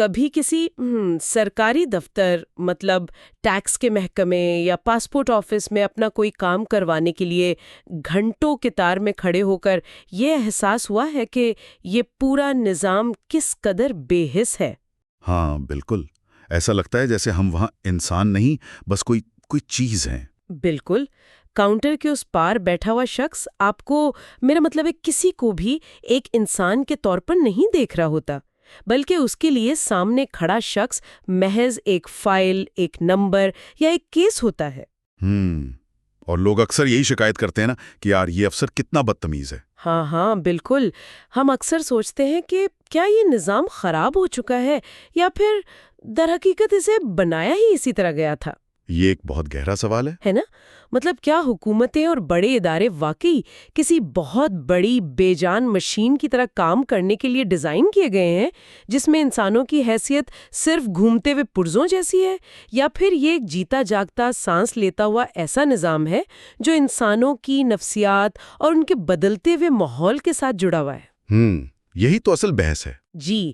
کبھی کسی سرکاری دفتر مطلب ٹیکس کے محکمے یا پاسپورٹ آفس میں اپنا کوئی کام کروانے کے لیے گھنٹوں قطار میں کھڑے ہو کر یہ احساس ہوا ہے کہ یہ پورا نظام کس قدر بے حس ہے؟ ہاں بالکل، ایسا لگتا ہے جیسے ہم وہاں انسان نہیں، بس کوئی چیز ہیں۔ بالکل، کاؤنٹر کے اس پار بیٹھا ہوا شخص آپ کو، میرا مطلب ہے کسی کو بھی ایک انسان کے طور پر نہیں دیکھ رہا ہوتا، بلکہ اس کے لیے سامنے کھڑا شخص محض ایک فائل، ایک نمبر یا ایک کیس ہوتا ہے۔ اور لوگ اکثر یہی شکایت کرتے ہیں نا کہ یار یہ افسر کتنا بدتمیز ہے۔ ہاں بالکل، ہم اکثر سوچتے ہیں کہ کیا یہ نظام خراب ہو چکا ہے یا پھر در حقیقت اسے بنایا ہی اسی طرح گیا تھا؟ یہ ایک بہت گہرا سوال ہے نا؟ مطلب کیا حکومتیں اور بڑے ادارے واقعی کسی بہت بڑی بے جان مشین کی طرح کام کرنے کے لیے ڈیزائن کیے گئے ہیں جس میں انسانوں کی حیثیت صرف گھومتے ہوئے پرزوں جیسی ہے، یا پھر یہ ایک جیتا جاگتا سانس لیتا ہوا ایسا نظام ہے جو انسانوں کی نفسیات اور ان کے بدلتے ہوئے ماحول کے ساتھ جڑا ہوا ہے؟ یہی تو اصل بحث ہے۔ جی،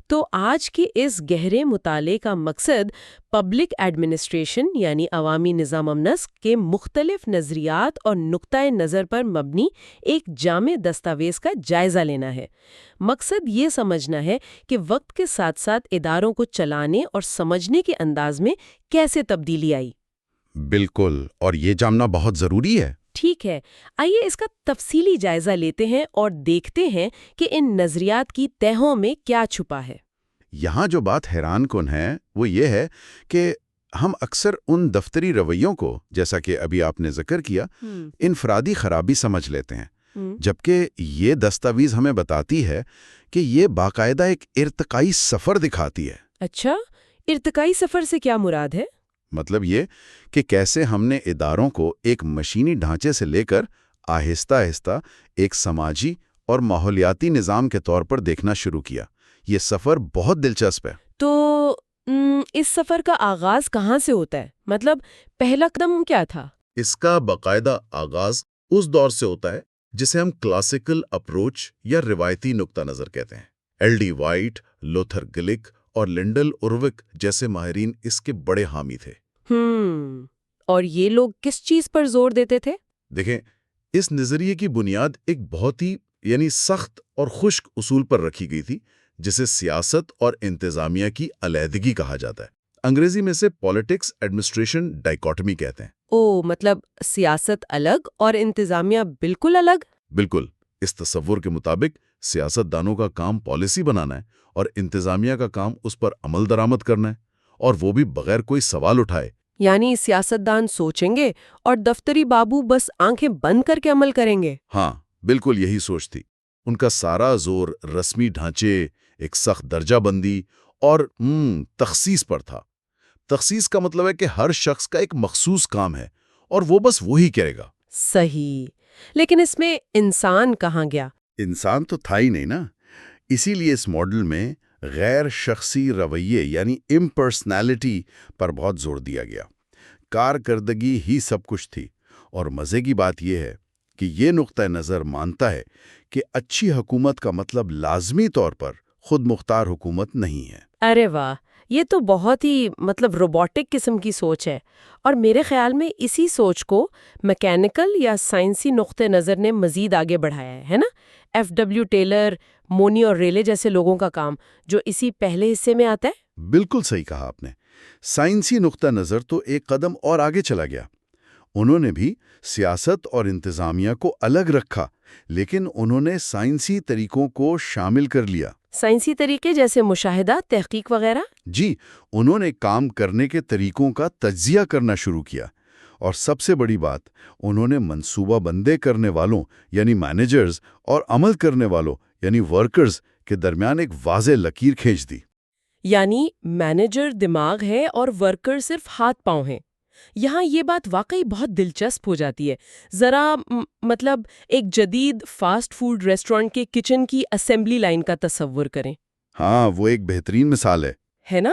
تو آج کے اس گہرے مطالعے کا مقصد پبلک ایڈمنسٹریشن یعنی عوامی نظام نسق کے مختلف نظریات اور نقطۂ نظر پر مبنی ایک جامع دستاویز کا جائزہ لینا ہے۔ مقصد یہ سمجھنا ہے کہ وقت کے ساتھ ساتھ اداروں کو چلانے اور سمجھنے کے انداز میں کیسے تبدیلی آئی۔ بالکل، اور یہ جاننا بہت ضروری ہے۔ ٹھیک ہے، آئیے اس کا تفصیلی جائزہ لیتے ہیں اور دیکھتے ہیں کہ ان نظریات کی تہوں میں کیا چھپا ہے۔ یہاں جو بات حیران کن ہے وہ یہ ہے کہ ہم اکثر ان دفتری رویوں کو، جیسا کہ ابھی آپ نے ذکر کیا، انفرادی خرابی سمجھ لیتے ہیں، جبکہ یہ دستاویز ہمیں بتاتی ہے کہ یہ باقاعدہ ایک ارتقائی سفر دکھاتی ہے۔ اچھا، ارتقائی سفر سے کیا مراد ہے؟ مطلب یہ کہ کیسے ہم نے اداروں کو ایک مشینی ڈھانچے سے لے کر آہستہ آہستہ ایک سماجی اور ماحولیاتی نظام کے طور پر دیکھنا شروع کیا۔ یہ سفر بہت دلچسپ ہے۔ تو اس سفر کا آغاز کہاں سے ہوتا ہے؟ مطلب پہلا قدم کیا تھا؟ اس کا باقاعدہ آغاز اس دور سے ہوتا ہے جسے ہم کلاسیکل اپروچ یا روایتی نقطہ نظر کہتے ہیں۔ ایل ڈی وائٹ، لوتھر گلک اور لنڈل اروک جیسے ماہرین اس کے بڑے حامی تھے۔ اور یہ لوگ کس چیز پر زور دیتے تھے؟ دیکھیں، اس نظریے کی بنیاد ایک بہت ہی سخت اور خشک اصول پر رکھی گئی تھی جسے سیاست اور انتظامیہ کی علیحدگی کہا جاتا ہے۔ انگریزی میں سے پالیٹکس ایڈمنسٹریشن ڈائیکاٹمی کہتے ہیں۔ مطلب سیاست الگ اور انتظامیہ بالکل الگ؟ بالکل، اس تصور کے مطابق سیاست دانوں کا کام پالیسی بنانا ہے اور انتظامیہ کا کام اس پر عمل درآمد کرنا ہے، اور وہ بھی بغیر کوئی سوال اٹھائے۔ یعنی سیاستدان سوچیں گے اور دفتری بابو بس آنکھیں بند کر کے عمل کریں گے؟ ہاں، بالکل یہی سوچ تھی۔ ان کا سارا زور رسمی ڈھانچے، ایک سخت درجہ بندی اور تخصیص پر تھا۔ تخصیص کا مطلب ہے کہ ہر شخص کا ایک مخصوص کام ہے اور وہ بس وہی کرے گا۔ صحیح، لیکن اس میں انسان کہاں گیا؟ انسان تو تھا ہی نہیں نا۔ اسی لیے اس ماڈل میں غیر شخصی رویے یعنی امپرسنالٹی پر بہت زور دیا گیا۔ کارکردگی ہی سب کچھ تھی، اور مزے کی بات یہ ہے کہ یہ نقطہ نظر مانتا ہے کہ اچھی حکومت کا مطلب لازمی طور پر خود مختار حکومت نہیں ہے۔ ارے واہ، یہ تو بہت ہی روبوٹک قسم کی سوچ ہے، اور میرے خیال میں اسی سوچ کو میکینیکل یا سائنسی نقطہ نظر نے مزید آگے بڑھایا ہے نا؟ ایف ڈبلیو ٹیلر، مونی اور ریلے جیسے لوگوں کا کام جو اسی پہلے حصے میں آتا ہے۔ بالکل صحیح کہا آپ نے۔ سائنسی نقطہ نظر تو ایک قدم اور آگے چلا گیا۔ انہوں نے بھی سیاست اور انتظامیہ کو الگ رکھا، لیکن انہوں نے سائنسی طریقوں کو شامل کر لیا۔ سائنسی طریقے جیسے مشاہدہ، تحقیق وغیرہ؟ جی، انہوں نے کام کرنے کے طریقوں کا تجزیہ کرنا شروع کیا، اور سب سے بڑی بات، انہوں نے منصوبہ بندی کرنے والوں یعنی مینیجرز اور عمل کرنے والوں یعنی ورکرز کے درمیان ایک واضح لکیر کھینچ دی۔ یعنی مینیجر دماغ ہے اور ورکر صرف ہاتھ پاؤں ہیں۔ یہاں یہ بات واقعی بہت دلچسپ ہو جاتی ہے۔ ذرا ایک جدید فاسٹ فوڈ ریسٹورانٹ کے کچن کی اسمبلی لائن کا تصور کریں۔ ہاں، وہ ایک بہترین مثال ہے نا؟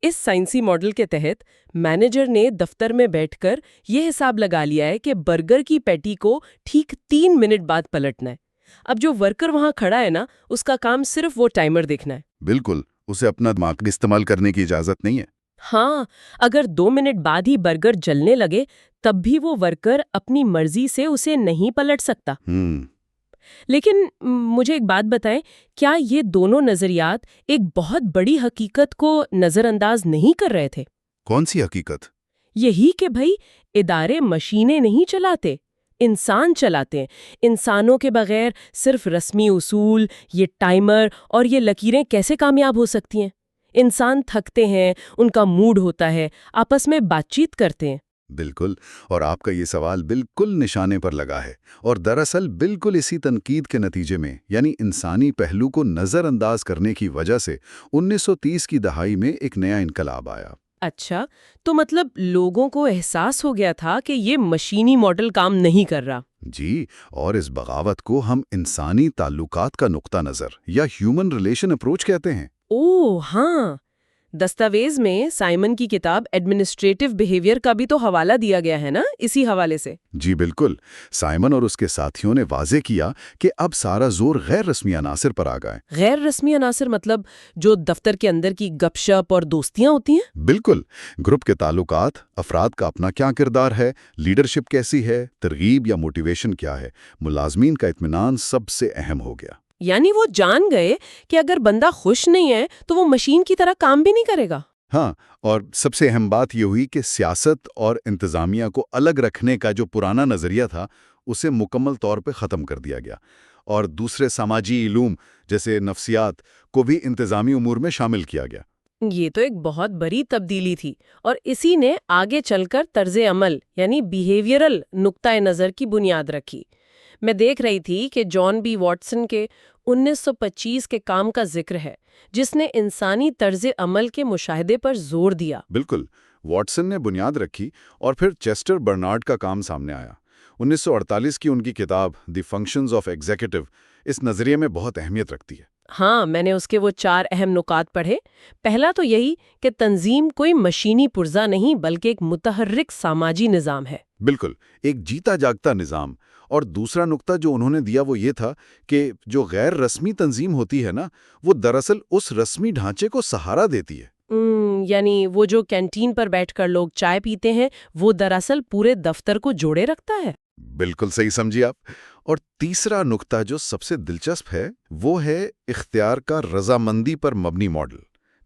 اس سائنسی ماڈل کے تحت مینیجر نے دفتر میں بیٹھ کر یہ حساب لگا لیا ہے کہ برگر کی پیٹی کو ٹھیک 3 منٹ بعد پلٹنا ہے۔ اب جو ورکر وہاں کھڑا ہے نا، اس کا کام صرف وہ ٹائمر دیکھنا ہے۔ بالکل، اسے اپنا دماغ استعمال کرنے کی اجازت نہیں ہے۔ ہاں، اگر 2 منٹ بعد ہی برگر جلنے لگے تب بھی وہ ورکر اپنی مرضی سے اسے نہیں پلٹ سکتا۔ لیکن مجھے ایک بات بتائیں، کیا یہ دونوں نظریات ایک بہت بڑی حقیقت کو نظر انداز نہیں کر رہے تھے؟ کون سی حقیقت؟ یہی کہ بھئی ادارے مشینیں نہیں چلاتے، انسان چلاتے ہیں۔ انسانوں کے بغیر صرف رسمی اصول، یہ ٹائمر اور یہ لکیریں کیسے کامیاب ہو سکتی ہیں؟ انسان تھکتے ہیں، ان کا موڈ ہوتا ہے، آپس میں بات چیت کرتے ہیں۔ بالکل، اور آپ کا یہ سوال بالکل نشانے پر لگا ہے، اور دراصل بالکل اسی تنقید کے نتیجے میں، یعنی انسانی پہلو کو نظر انداز کرنے کی وجہ سے 1930 کی دہائی میں ایک نیا انقلاب آیا۔ اچھا، تو مطلب لوگوں کو احساس ہو گیا تھا کہ یہ مشینی ماڈل کام نہیں کر رہا۔ جی، اور اس بغاوت کو ہم انسانی تعلقات کا نقطہ نظر یا ہیومن ریلیشن اپروچ کہتے ہیں۔ اوہ ہاں، دستاویز میں سائمن کی کتاب ایڈمنسٹریٹو بیہیویئر کا بھی تو حوالہ دیا گیا ہے نا، اسی حوالے سے۔ جی بالکل، سائمن اور اس کے ساتھیوں نے واضح کیا کہ اب سارا زور غیر رسمی عناصر پر آ گئے۔ غیر رسمی عناصر مطلب جو دفتر کے اندر کی گپ شپ اور دوستیاں ہوتی ہیں؟ بالکل، گروپ کے تعلقات، افراد کا اپنا کیا کردار ہے، لیڈرشپ کیسی ہے، ترغیب یا موٹیویشن کیا ہے، ملازمین کا اطمینان سب سے اہم ہو گیا۔ یعنی وہ جان گئے کہ اگر بندہ خوش نہیں ہے تو وہ مشین کی طرح کام بھی نہیں کرے گا۔ ہاں، اور سب سے اہم بات یہ ہوئی کہ سیاست اور انتظامیہ کو الگ رکھنے کا جو پرانا نظریہ تھا اسے مکمل طور پہ ختم کر دیا گیا، اور دوسرے سماجی علوم جیسے نفسیات کو بھی انتظامی امور میں شامل کیا گیا۔ یہ تو ایک بہت بڑی تبدیلی تھی، اور اسی نے آگے چل کر طرز عمل یعنی بیہیویئرل نقطۂ نظر کی بنیاد رکھی۔ میں دیکھ رہی تھی کہ جان بی واٹسن کے 1925 کے کام کا ذکر ہے، جس نے انسانی طرز عمل کے مشاہدے پر زور دیا۔ بالکل، واٹسن نے بنیاد رکھی اور پھر چیسٹر برنارڈ کا کام سامنے آیا۔ 1948 کی ان کی کتاب دی فنکشنز آف ایگزیکٹو اس نظریے میں بہت اہمیت رکھتی ہے۔ ہاں، میں نے اس کے وہ 4 اہم نکات پڑھے۔ پہلا تو یہی کہ تنظیم کوئی مشینی پرزہ نہیں بلکہ ایک متحرک سماجی نظام ہے۔ بالکل، ایک جیتا جاگتا نظام۔ اور دوسرا نقطہ جو انہوں نے دیا وہ یہ تھا کہ جو غیر رسمی تنظیم ہوتی ہے نا، وہ دراصل اس رسمی ڈھانچے کو سہارا دیتی ہے۔ یعنی وہ جو کینٹین پر بیٹھ کر لوگ چائے پیتے ہیں وہ دراصل پورے دفتر کو جوڑے رکھتا ہے۔ بالکل صحیح سمجھی آپ۔ اور تیسرا نقطہ جو سب سے دلچسپ ہے وہ ہے اختیار کا رضامندی پر مبنی ماڈل،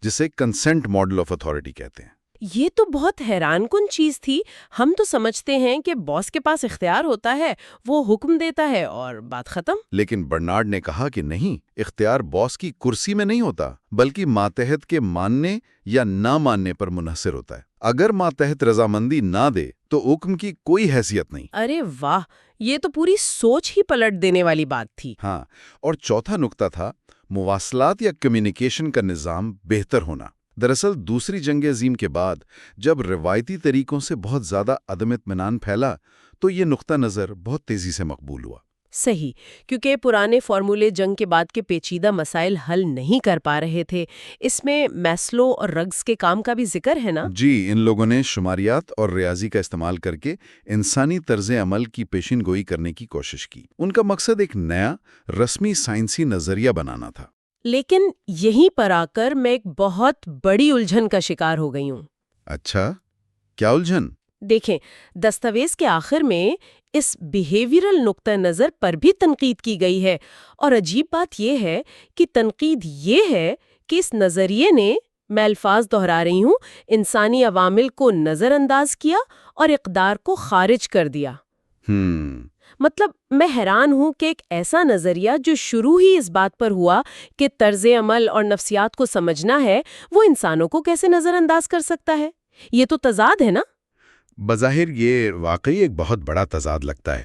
جسے کنسنٹ ماڈل آف اتھارٹی کہتے ہیں۔ یہ تو بہت حیران کن چیز تھی۔ ہم تو سمجھتے ہیں کہ باس کے پاس اختیار ہوتا ہے، وہ حکم دیتا ہے اور بات ختم۔ لیکن برنارڈ نے کہا کہ نہیں، اختیار باس کی کرسی میں نہیں ہوتا بلکہ ماتحت کے ماننے یا نہ ماننے پر منحصر ہوتا ہے۔ اگر ماتحت رضامندی نہ دے تو حکم کی کوئی حیثیت نہیں۔ ارے واہ، یہ تو پوری سوچ ہی پلٹ دینے والی بات تھی۔ ہاں، اور چوتھا نقطہ تھا مواصلات یا کمیونیکیشن کا نظام بہتر ہونا۔ دراصل دوسری جنگ عظیم کے بعد جب روایتی طریقوں سے بہت زیادہ عدم اطمینان پھیلا تو یہ نقطہ نظر بہت تیزی سے مقبول ہوا۔ صحیح، کیونکہ پرانے فارمولے جنگ کے بعد کے پیچیدہ مسائل حل نہیں کر پا رہے تھے۔ اس میں میسلو اور رگز کے کام کا بھی ذکر ہے نا؟ جی، ان لوگوں نے شماریات اور ریاضی کا استعمال کر کے انسانی طرز عمل کی پیشین گوئی کرنے کی کوشش کی۔ ان کا مقصد ایک نیا رسمی سائنسی نظریہ بنانا تھا۔ لیکن یہیں پر آ کر میں ایک بہت بڑی الجھن کا شکار ہو گئی ہوں۔ اچھا، کیا الجھن؟ دیکھیں، دستاویز کے آخر میں اس بیہیویئرل نقطہ نظر پر بھی تنقید کی گئی ہے، اور عجیب بات یہ ہے کہ تنقید یہ ہے کہ اس نظریے نے، میں الفاظ دہرا رہی ہوں، انسانی عوامل کو نظر انداز کیا اور اقدار کو خارج کر دیا۔ مطلب میں حیران ہوں کہ ایک ایسا نظریہ جو شروع ہی اس بات پر ہوا کہ طرز عمل اور نفسیات کو سمجھنا ہے، وہ انسانوں کو کیسے نظر انداز کر سکتا ہے؟ یہ تو تضاد ہے نا؟ بظاہر یہ واقعی ایک بہت بڑا تضاد لگتا ہے،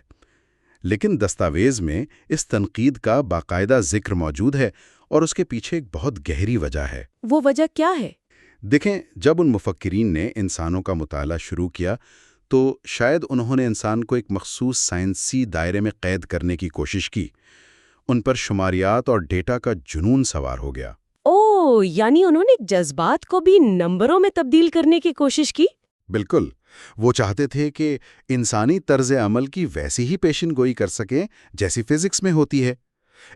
لیکن دستاویز میں اس تنقید کا باقاعدہ ذکر موجود ہے اور اس کے پیچھے ایک بہت گہری وجہ ہے۔ وہ وجہ کیا ہے؟ دیکھیں، جب ان مفکرین نے انسانوں کا مطالعہ شروع کیا تو شاید انہوں نے انسان کو ایک مخصوص سائنسی دائرے میں قید کرنے کی کوشش کی۔ ان پر شماریات اور ڈیٹا کا جنون سوار ہو گیا۔ یعنی انہوں نے جذبات کو بھی نمبروں میں تبدیل کرنے کی کوشش کی؟ بالکل، وہ چاہتے تھے کہ انسانی طرز عمل کی ویسی ہی پیشن گوئی کر سکیں جیسی فزکس میں ہوتی ہے۔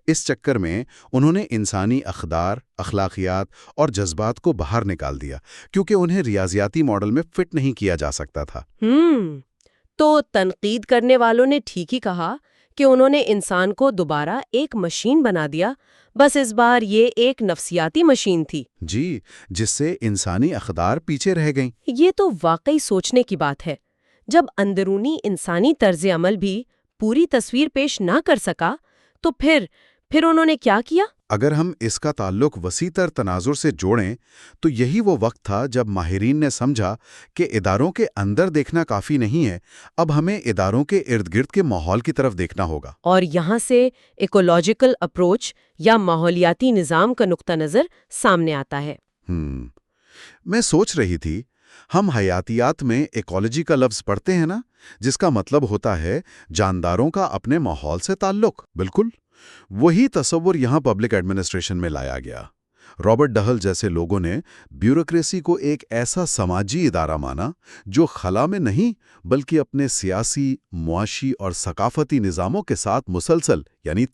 اس چکر میں انہوں نے انسانی اقدار، اخلاقیات اور جذبات کو باہر نکال دیا کیونکہ انہیں ریاضیاتی ماڈل میں فٹ نہیں کیا جا سکتا تھا۔ تو تنقید کرنے والوں نے ٹھیک ہی کہا کہ انہوں نے انسان کو دوبارہ ایک مشین بنا دیا، بس اس بار یہ ایک نفسیاتی مشین تھی۔ جی، جس سے انسانی اقدار پیچھے رہ گئیں۔ یہ تو واقعی سوچنے کی بات ہے۔ جب اندرونی انسانی طرز عمل بھی پوری تصویر پیش نہ کر سکا تو پھر انہوں نے کیا کیا؟ اگر ہم اس کا تعلق وسیع تر تناظر سے جوڑیں تو یہی وہ وقت تھا جب ماہرین نے سمجھا کہ اداروں کے اندر دیکھنا کافی نہیں ہے، اب ہمیں اداروں کے ارد گرد کے ماحول کی طرف دیکھنا ہوگا۔ اور یہاں سے ایکولوجیکل اپروچ یا ماحولیاتی نظام کا نقطہ نظر سامنے آتا ہے۔ میں سوچ رہی تھی، ہم حیاتیات میں ایکولوجی کا لفظ پڑھتے ہیں نا، جس کا مطلب ہوتا ہے جانداروں کا اپنے ماحول سے تعلق۔ بالکل وہی تصور یہاں پبلک ایڈمنسٹریشن میں لایا گیا۔ رابرٹ ڈہل جیسے لوگوں نے بیوروکریسی کو ایک ایسا سماجی ادارہ مانا جو خلا میں نہیں بلکہ اپنے سیاسی، معاشی اور ثقافتی نظاموں کے ساتھ مسلسل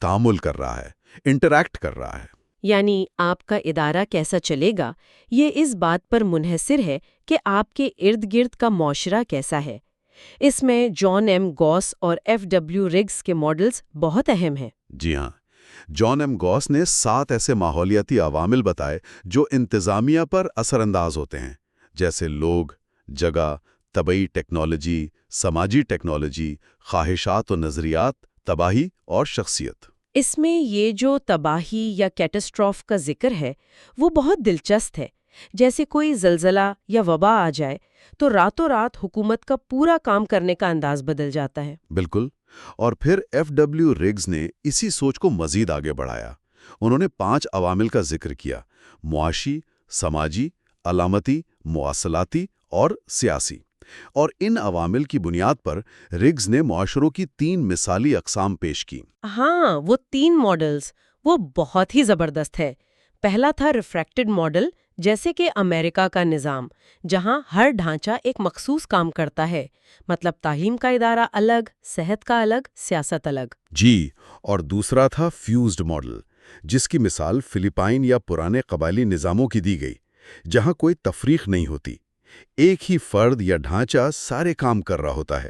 تعامل کر رہا ہے، انٹریکٹ کر رہا ہے۔ یعنی آپ کا ادارہ کیسا چلے گا یہ اس بات پر منحصر ہے کہ آپ کے ارد گرد کا معاشرہ کیسا ہے۔ اس میں جان ایم گوس اور ایف ڈبلیو رگز کے ماڈلز بہت اہم ہیں۔ جی ہاں، جان ایم گوس نے 7 ایسے ماحولیاتی عوامل بتائے جو انتظامیہ پر اثر انداز ہوتے ہیں، جیسے لوگ، جگہ، طبعی ٹیکنالوجی، سماجی ٹیکنالوجی، خواہشات و نظریات، تباہی اور شخصیت۔ اس میں یہ جو تباہی یا کیٹاسٹروف کا ذکر ہے وہ بہت دلچسپ ہے۔ جیسے کوئی زلزلہ یا وبا آ جائے تو راتوں رات حکومت کا پورا کام کرنے کا انداز بدل جاتا ہے۔ بالکل، اور پھر ایف ڈبلیو رگز نے اسی سوچ کو مزید آگے بڑھایا۔ انہوں نے 5 عوامل کا ذکر کیا: معاشی، سماجی، علامتی، مواصلاتی اور سیاسی۔ اور ان عوامل کی بنیاد پر رگز نے معاشروں کی 3 مثالی اقسام پیش کی۔ ہاں، وہ 3 ماڈلز وہ بہت ہی زبردست ہے۔ پہلا تھا ریفریکٹڈ ماڈل، جیسے کہ امریکہ کا نظام، جہاں ہر ڈھانچہ ایک مخصوص کام کرتا ہے، مطلب تعلیم کا ادارہ الگ، صحت کا الگ، سیاست الگ۔ جی، اور دوسرا تھا فیوزڈ ماڈل، جس کی مثال فلپائن یا پرانے قبائلی نظاموں کی دی گئی، جہاں کوئی تفریق نہیں ہوتی، ایک ہی فرد یا ڈھانچہ سارے کام کر رہا ہوتا ہے،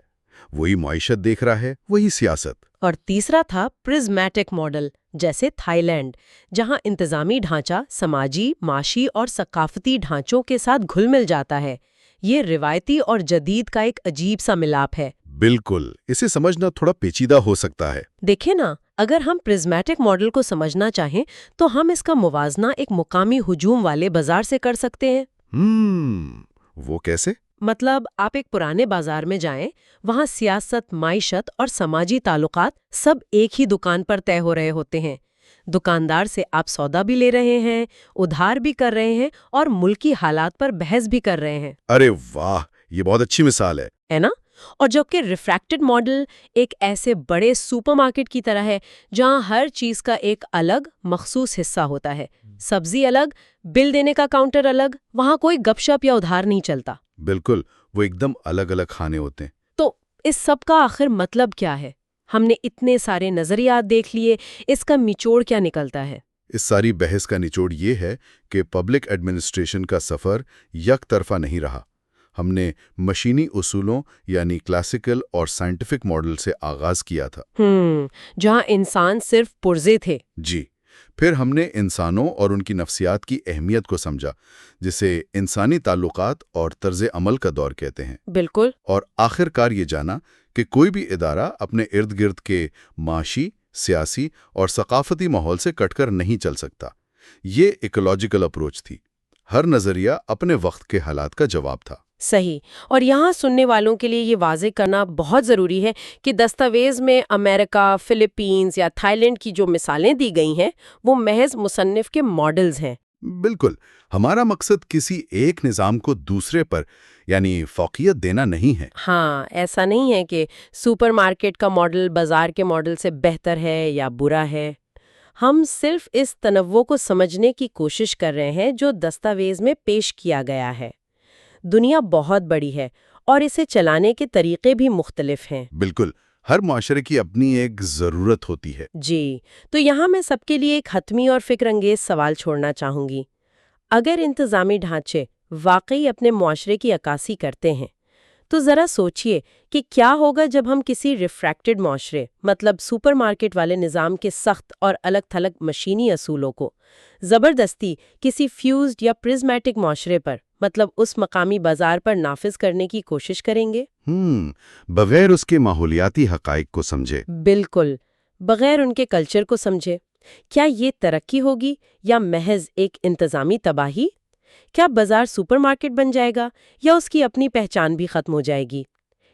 وہی معیشت دیکھ رہا ہے، وہی سیاست۔ اور تیسرا تھا پرزمیٹک ماڈل، جیسے تھائی لینڈ، جہاں انتظامی ڈھانچہ سماجی، معاشی اور ثقافتی ڈھانچوں کے ساتھ گھل مل جاتا ہے۔ یہ روایتی اور جدید کا ایک عجیب سا ملاپ ہے۔ بالکل، اسے سمجھنا تھوڑا پیچیدہ ہو سکتا ہے۔ دیکھیں نا، اگر ہم پرزمیٹک ماڈل کو سمجھنا چاہیں تو ہم اس کا موازنہ ایک مقامی ہجوم والے بازار سے کر سکتے ہیں۔ وہ کیسے؟ مطلب آپ ایک پرانے بازار میں جائیں، وہاں سیاست، معیشت اور سماجی تعلقات سب ایک ہی دکان پر طے ہو رہے ہوتے ہیں۔ دکاندار سے آپ سودا بھی لے رہے ہیں، ادھار بھی کر رہے ہیں اور ملکی حالات پر بحث بھی کر رہے ہیں۔ ارے واہ، یہ بہت اچھی مثال ہے نا؟ اور جبکہ ریفریکٹڈ ماڈل ایک ایسے بڑے سپر مارکیٹ کی طرح ہے جہاں ہر چیز کا ایک الگ مخصوص حصہ ہوتا ہے، سبزی الگ، بل دینے کا کاؤنٹر الگ، وہاں کوئی گپ شپ یا ادھار نہیں چلتا۔ بالکل، وہ ایک دم الگ الگ کھانے ہوتے ہیں۔ تو اس سب کا آخر مطلب کیا ہے؟ ہم نے اتنے سارے نظریات دیکھ لیے، اس کا نچوڑ کیا نکلتا ہے؟ اس ساری بحث کا نچوڑ یہ ہے کہ پبلک ایڈمنسٹریشن کا سفر یک طرفہ نہیں رہا۔ ہم نے مشینی اصولوں کلاسیکل اور سائنٹیفک ماڈل سے آغاز کیا تھا، جہاں انسان صرف پرزے تھے۔ جی، پھر ہم نے انسانوں اور ان کی نفسیات کی اہمیت کو سمجھا، جسے انسانی تعلقات اور طرز عمل کا دور کہتے ہیں۔ بالکل۔ اور آخر کار یہ جانا کہ کوئی بھی ادارہ اپنے ارد گرد کے معاشی، سیاسی اور ثقافتی ماحول سے کٹ کر نہیں چل سکتا۔ یہ ایکولوجیکل اپروچ تھی۔ ہر نظریہ اپنے وقت کے حالات کا جواب تھا۔ صحیح۔ اور یہاں سننے والوں کے لیے یہ واضح کرنا بہت ضروری ہے کہ دستاویز میں امریکہ، فلپینز یا تھائی لینڈ کی جو مثالیں دی گئی ہیں وہ محض مصنف کے ماڈلز ہیں۔ بالکل، ہمارا مقصد کسی ایک نظام کو دوسرے پر فوقیت دینا نہیں ہے۔ ہاں، ایسا نہیں ہے کہ سپر مارکیٹ کا ماڈل بازار کے ماڈل سے بہتر ہے یا برا ہے۔ ہم صرف اس تنوع کو سمجھنے کی کوشش کر رہے ہیں جو دستاویز میں پیش کیا گیا ہے۔ دنیا بہت بڑی ہے اور اسے چلانے کے طریقے بھی مختلف ہیں۔ بالکل، ہر معاشرے کی اپنی ایک ضرورت ہوتی ہے۔ جی، تو یہاں میں سب کے لیے ایک حتمی اور فکر انگیز سوال چھوڑنا چاہوں گی۔ اگر انتظامی ڈھانچے واقعی اپنے معاشرے کی عکاسی کرتے ہیں تو ذرا سوچئے کہ کیا ہوگا جب ہم کسی ریفریکٹڈ معاشرے، مطلب سپر مارکیٹ والے نظام کے سخت اور الگ تھلگ مشینی اصولوں کو زبردستی کسی فیوزڈ یا پرزمیٹک معاشرے پر، مطلب اس مقامی بازار پر نافذ کرنے کی کوشش کریں گے؟ بغیر اس کے ماحولیاتی حقائق کو سمجھے۔ بالکل، بغیر ان کے کلچر کو سمجھے۔ کیا یہ ترقی ہوگی یا محض ایک انتظامی تباہی؟ کیا بازار سپر مارکیٹ بن جائے گا یا اس کی اپنی پہچان بھی ختم ہو جائے گی؟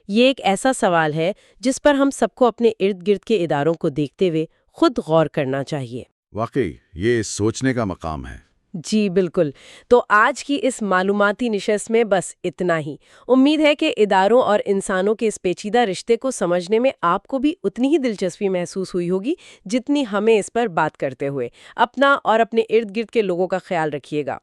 یہ ایک ایسا سوال ہے جس پر ہم سب کو اپنے ارد گرد کے اداروں کو دیکھتے ہوئے خود غور کرنا چاہیے۔ واقعی یہ سوچنے کا مقام ہے۔ جی بالکل۔ تو آج کی اس معلوماتی نشست میں بس اتنا ہی۔ امید ہے کہ اداروں اور انسانوں کے اس پیچیدہ رشتے کو سمجھنے میں آپ کو بھی اتنی ہی دلچسپی محسوس ہوئی ہوگی جتنی ہمیں اس پر بات کرتے ہوئے۔ اپنا اور اپنے ارد گرد کے لوگوں کا خیال رکھیے گا۔